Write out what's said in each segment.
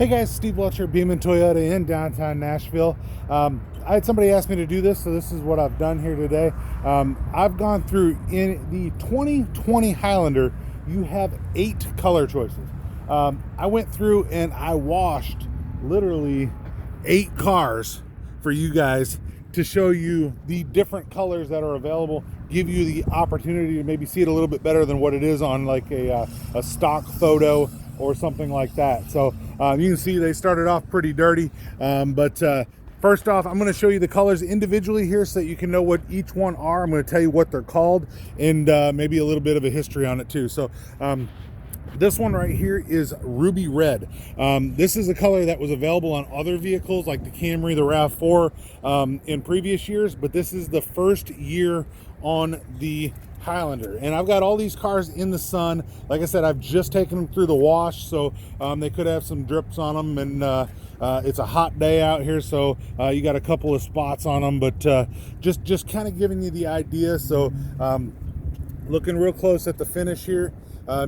Hey guys, Steve Welcher, Beaman Toyota in downtown Nashville. I had somebody ask me to do this, so this is what I've done here today. I've gone through, in the 2020 Highlander, you have 8 color choices. I went through and I washed literally 8 cars for you guys to show you the different colors that are available, give you the opportunity to maybe see it a little bit better than what it is on like a stock photo or something like that. So you can see they started off pretty dirty, but first off, I'm going to show you the colors individually here so that you can know what each one are. I'm going to tell you what they're called and maybe a little bit of a history on it too. So this one right here is ruby red. This is a color that was available on other vehicles like the Camry, the RAV4 in previous years, but this is the first year on the Highlander. And I've got all these cars in the sun. Like I said, I've just taken them through the wash, so they could have some drips on them, and it's a hot day out here, so you got a couple of spots on them, but just kind of giving you the idea. So looking real close at the finish here,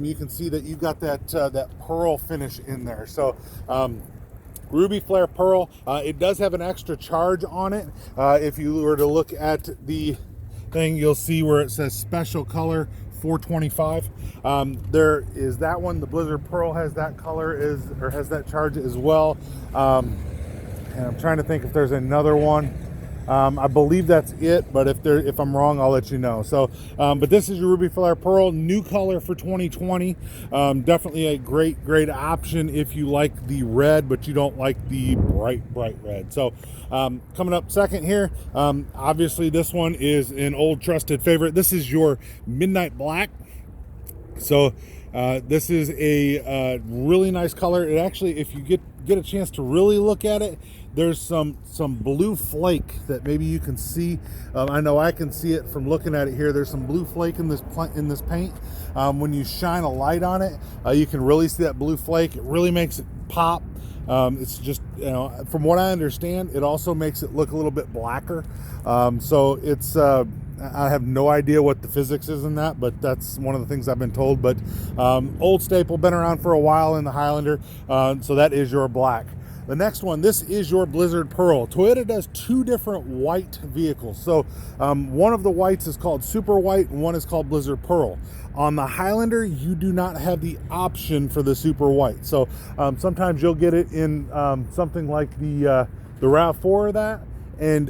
you can see that you got that pearl finish in there. So ruby flare pearl. It does have an extra charge on it. If you were to look at the thing, you'll see where it says special color 425. There is that one. The Blizzard Pearl has that color, has that charge as well. And I'm trying to think if there's another one. I believe that's it, but if I'm wrong, I'll let you know. So, but this is your Ruby Flare Pearl, new color for 2020. Definitely a great option if you like the red, but you don't like the bright red. So, coming up second here, obviously this one is an old trusted favorite. This is your Midnight Black. So, this is a really nice color. It actually, if you get a chance to really look at it, there's some blue flake that maybe you can see. I know I can see it from looking at it here. There's some blue flake in this paint. When you shine a light on it, you can really see that blue flake. It really makes it pop. It's just, from what I understand, it also makes it look a little bit blacker. So it's, I have no idea what the physics is in that, but that's one of the things I've been told. But old staple, been around for a while in the Highlander. So that is your black. The next one, this is your Blizzard Pearl. Toyota does 2 different white vehicles. So one of the whites is called Super White and one is called Blizzard Pearl. On the Highlander, you do not have the option for the Super White. So sometimes you'll get it in something like the RAV4 or that, and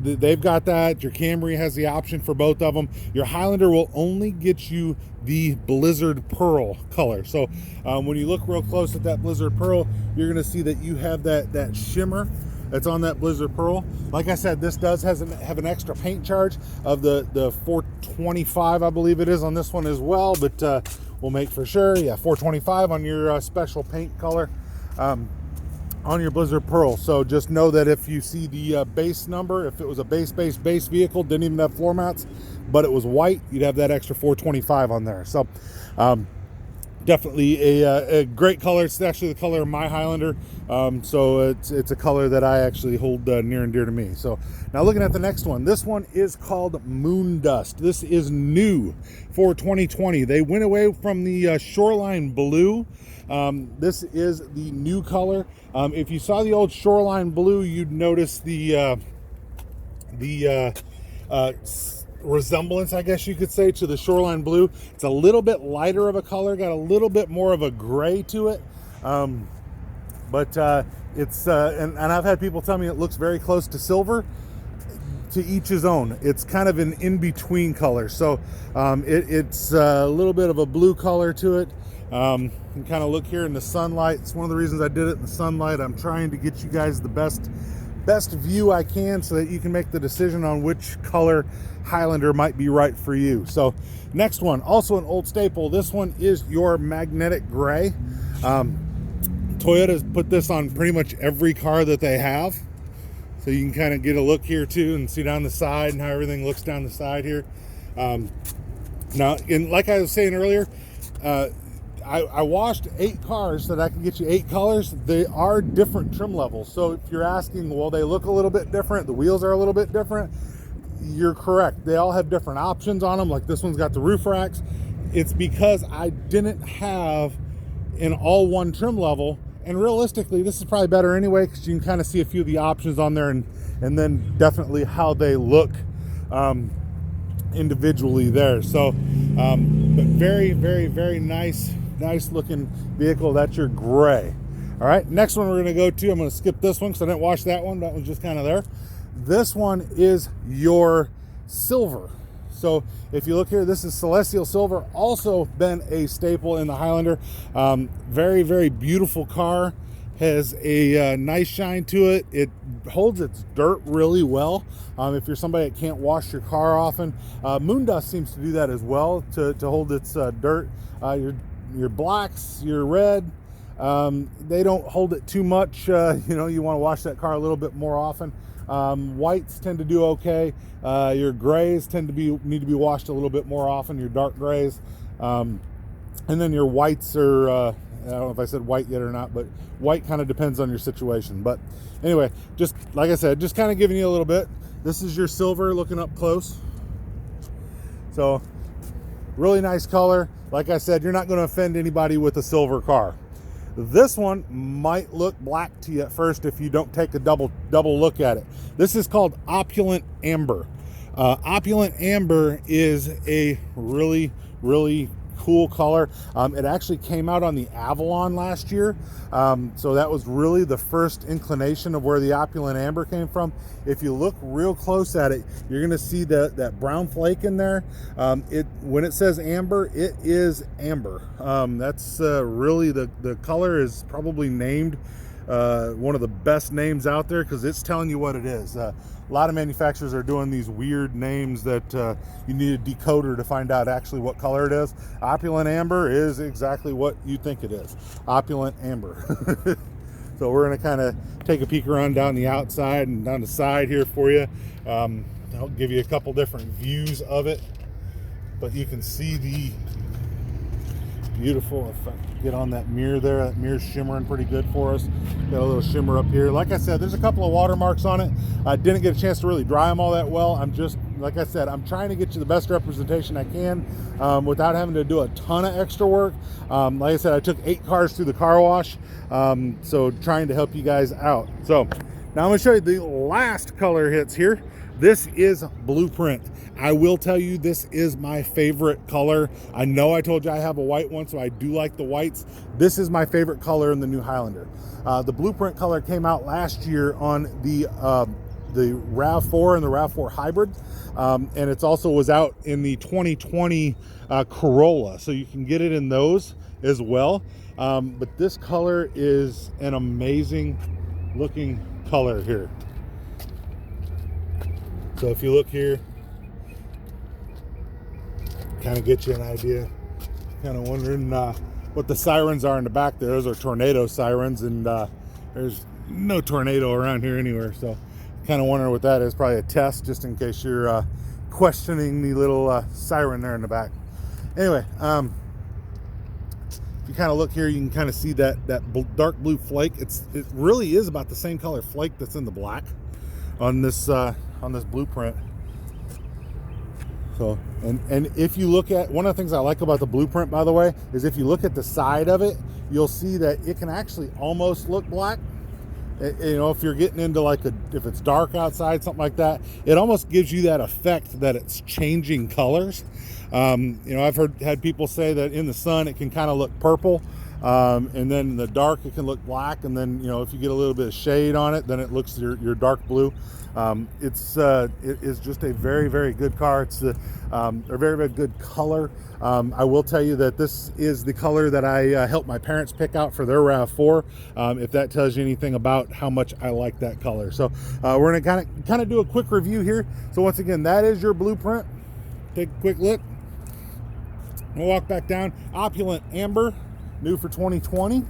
they've got that. Your Camry has the option for both of them. Your Highlander will only get you the Blizzard Pearl color. So when you look real close at that Blizzard Pearl, you're going to see that you have that shimmer that's on that Blizzard Pearl. Like I said, this does have an extra paint charge of the 425, I believe it is on this one as well, but we'll make for sure. Yeah, 425 on your special paint color on your Blizzard Pearl. So just know that if you see the base number, if it was a base vehicle, didn't even have floor mats, but it was white, you'd have that extra 425 on there. So definitely a great color. It's actually the color of my Highlander. So it's a color that I actually hold near and dear to me. So now looking at the next one, this one is called Moon Dust. This is new for 2020. They went away from the Shoreline Blue. This is the new color. If you saw the old Shoreline Blue, you'd notice the resemblance, I guess you could say, to the Shoreline Blue. It's a little bit lighter of a color, got a little bit more of a gray to it. But it's and I've had people tell me it looks very close to silver. To each his own. It's kind of an in-between color. So it's a little bit of a blue color to it. You can kind of look here in the sunlight. It's one of the reasons I did it in the sunlight. I'm trying to get you guys the best view I can so that you can make the decision on which color Highlander might be right for you. So next one, also an old staple. This one is your magnetic gray. Toyota's put this on pretty much every car that they have. So you can kind of get a look here too and see down the side and how everything looks down the side here. Now, and like I was saying earlier, I washed 8 cars so that I can get you 8 colors. They are different trim levels. So if you're asking, well, they look a little bit different, the wheels are a little bit different, you're correct. They all have different options on them. Like this one's got the roof racks. It's because I didn't have in all one trim level. And realistically, this is probably better anyway, because you can kind of see a few of the options on there, and then definitely how they look individually there. So but very, very, very nice looking vehicle. That's your gray. All right, next one we're going to go to, I'm going to skip this one because I didn't wash that one. That one's just kind of there. This one is your silver. So if you look here, this is Celestial Silver, also been a staple in the Highlander. Very, very beautiful car. Has a nice shine to it. It holds its dirt really well. If you're somebody that can't wash your car often, Moon Dust seems to do that as well, to hold its dirt. Your blacks, your red, they don't hold it too much. You know, you want to wash that car a little bit more often. Whites tend to do okay. Your grays need to be washed a little bit more often, your dark grays. And then your whites are, I don't know if I said white yet or not, but white kind of depends on your situation. But anyway, just like I said, just kind of giving you a little bit. This is your silver looking up close. So really nice color. Like I said, you're not going to offend anybody with a silver car. This one might look black to you at first if you don't take a double look at it. This is called Opulent Amber. Opulent Amber is a really, really cool color. It actually came out on the Avalon last year. So that was really the first inclination of where the Opulent Amber came from. If you look real close at it, you're going to see that brown flake in there. When it says amber, it is amber. That's really the color is probably named one of the best names out there, because it's telling you what it is. A lot of manufacturers are doing these weird names that you need a decoder to find out actually what color it is. Opulent Amber is exactly what you think it is. Opulent Amber. So we're going to kind of take a peek around down the outside and down the side here for you. I'll give you a couple different views of it, but you can see the beautiful, if I can get on that mirror there, that mirror's shimmering pretty good for us. Got a little shimmer up here. Like I said, there's a couple of watermarks on it. I didn't get a chance to really dry them all that well. I'm just, like I said, I'm trying to get you the best representation I can without having to do a ton of extra work. Like I said, I took 8 cars through the car wash, so trying to help you guys out. So now I'm going to show you the last color hits here. This is Blueprint. I will tell you, this is my favorite color. I know I told you I have a white one, so I do like the whites. This is my favorite color in the new Highlander. The Blueprint color came out last year on the RAV4 and the RAV4 Hybrid, and it also was out in the 2020 Corolla, so you can get it in those as well. But this color is an amazing looking color here. So if you look here, kind of get you an idea. Kind of wondering what the sirens are in the back there. Those are tornado sirens, and there's no tornado around here anywhere. So kind of wondering what that is. Probably a test, just in case you're questioning the little siren there in the back. Anyway, if you kind of look here, you can kind of see that dark blue flake. It really is about the same color flake that's in the black on this Blueprint. So, and if you look at, one of the things I like about the Blueprint, by the way, is if you look at the side of it, you'll see that it can actually almost look black. You know, if you're getting into if it's dark outside, something like that, it almost gives you that effect that it's changing colors. You know, I've had people say that in the sun it can kind of look purple, and then in the dark it can look black, and then, you know, if you get a little bit of shade on it, then it looks your dark blue. It is just a very, very good car. It's a very, very good color. I will tell you that this is the color that I helped my parents pick out for their RAV4. If that tells you anything about how much I like that color. So we're gonna kind of do a quick review here. So once again, that is your Blueprint. Take a quick look. We'll walk back down. Opulent Amber, new for 2020.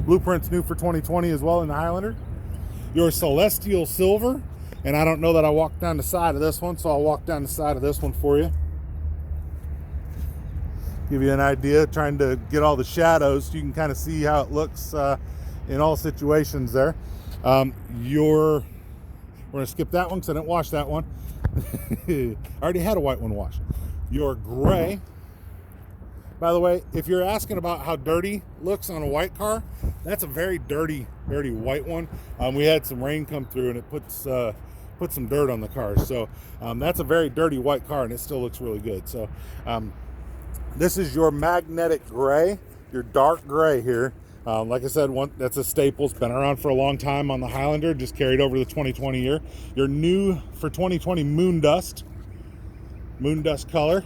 Blueprint's new for 2020 as well in the Highlander. Your Celestial Silver, and I don't know that I walked down the side of this one, so I'll walk down the side of this one for you. Give you an idea, trying to get all the shadows so you can kind of see how it looks in all situations there. We're going to skip that one because I didn't wash that one. I already had a white one washed. Your gray, By the way, if you're asking about how dirty it looks on a white car, that's a very dirty white one. We had some rain come through and it put some dirt on the car. So that's a very dirty white car, and it still looks really good. So this is your magnetic gray, your dark gray here. Like I said, that's a staple. It's been around for a long time on the Highlander, just carried over the 2020 year. Your new for 2020 moon dust color.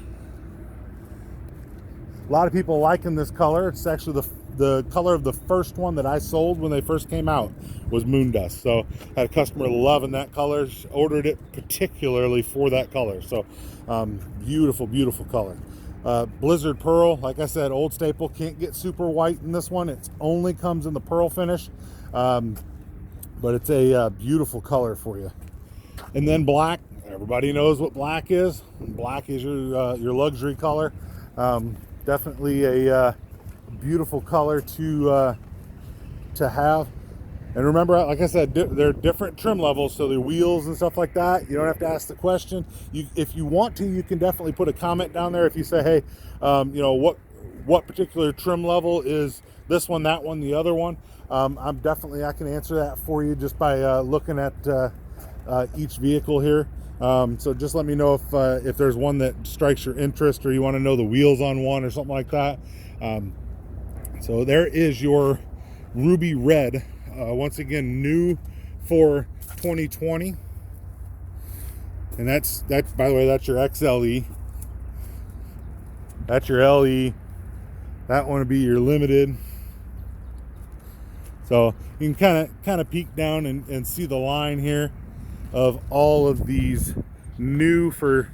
A lot of people liking this color. It's actually the color of the first one that I sold when they first came out was moon dust. So had a customer loving that color, ordered it particularly for that color. So beautiful color. Blizzard pearl, like I said, old staple. Can't get super white in this one. It only comes in the pearl finish, but it's a beautiful color for you. And then black. Everybody knows what black is. Black is your luxury color. Definitely a beautiful color to have. And remember, like I said, there are different trim levels, so the wheels and stuff like that, you don't have to ask the question. If you want to, you can definitely put a comment down there. If you say, hey, what particular trim level is this one, that one, the other one, I can answer that for you just by looking at each vehicle here. So just let me know if there's one that strikes your interest, or you want to know the wheels on one or something like that. So there is your ruby red. Once again, new for 2020, and that's by the way, that's your XLE, that's your LE, that one would be your limited. So you can kind of peek down and see the line here of all of these new for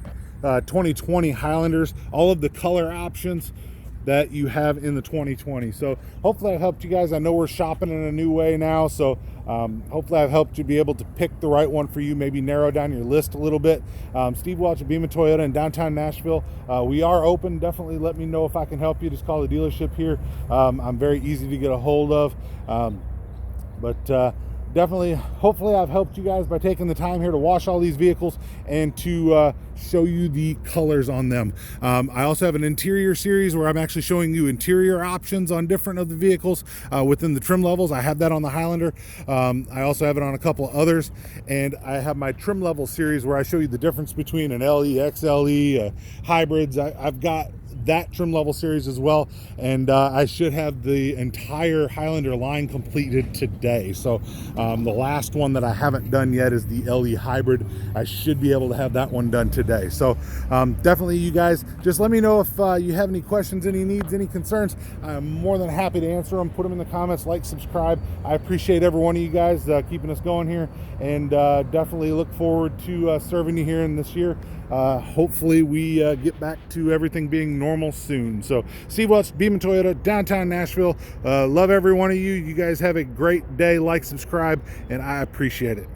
2020 Highlanders, all of the color options that you have in the 2020. So hopefully I've helped you guys. I know we're shopping in a new way now, so hopefully I've helped you be able to pick the right one for you, maybe narrow down your list a little bit. Steve Welch at Beaman Toyota in downtown Nashville. We are open. Definitely let me know if I can help you. Just call the dealership here. I'm very easy to get a hold of. Definitely, hopefully I've helped you guys by taking the time here to wash all these vehicles and to show you the colors on them. I also have an interior series where I'm actually showing you interior options on different of the vehicles within the trim levels. I have that on the Highlander. I also have it on a couple of others, and I have my trim level series where I show you the difference between an LE, XLE, hybrids. I've got that trim level series as well, and I should have the entire Highlander line completed today. So the last one that I haven't done yet is the LE hybrid. I should be able to have that one done today. So definitely, you guys, just let me know if you have any questions, any needs, any concerns. I'm more than happy to answer them. Put them in the comments, like, subscribe. I appreciate every one of you guys keeping us going here, and definitely look forward to serving you here in this year. Hopefully we get back to everything being normal soon. So Steve Welch, Beaman Toyota, downtown Nashville. Love every one of you. You guys have a great day. Like, subscribe, and I appreciate it.